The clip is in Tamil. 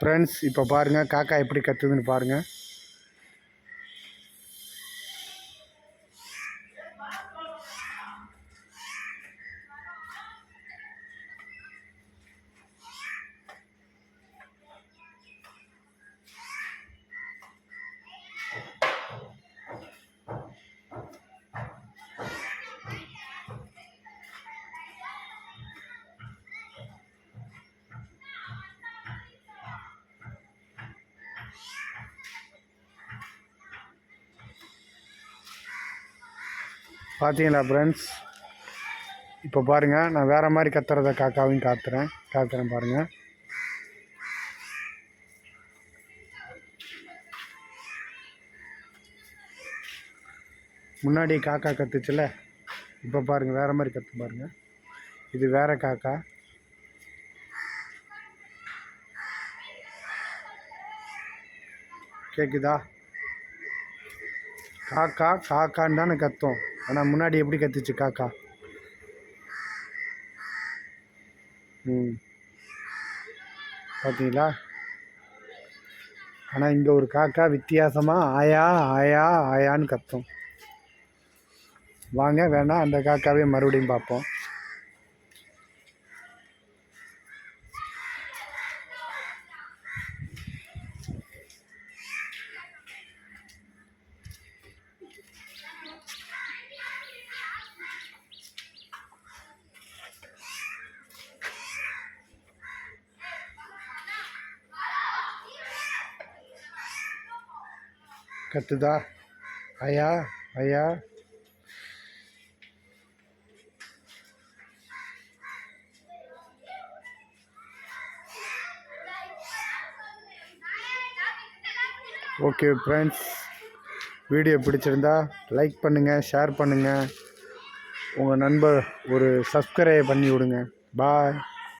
ஃப்ரெண்ட்ஸ், இப்போ பாருங்கள் காக்கா எப்படி கத்துதுன்னு பாருங்கள். பார்த்தீங்களா ஃப்ரெண்ட்ஸ்? இப்போ பாருங்கள், நான் வேறு மாதிரி கத்துறத காக்காவையும் காத்துறேன் பாருங்கள். முன்னாடி காக்கா கத்துச்சுல, இப்போ பாருங்கள் வேறு மாதிரி கற்று பாருங்கள். இது வேறு காக்கா. கேட்குதா? காக்கான்னு தானே கத்தும், ஆனால் முன்னாடி எப்படி கத்துச்சு காக்கா? பார்த்தீங்களா? ஆனால் இங்கே ஒரு காக்கா வித்தியாசமாக ஆயா ஆயா ஆயான்னு கத்தும். வாங்க வேணால் அந்த காக்காவே மறுபடியும் பார்ப்போம். கத்துதா? ஐயா ஐயா. ஓகே ஃப்ரெண்ட்ஸ், வீடியோ பிடிச்சிருந்தா லைக் பண்ணுங்கள், ஷேர் பண்ணுங்கள், உங்கள் நண்பர் ஒரு சப்ஸ்கிரைப் பண்ணி விடுங்க. பாய்.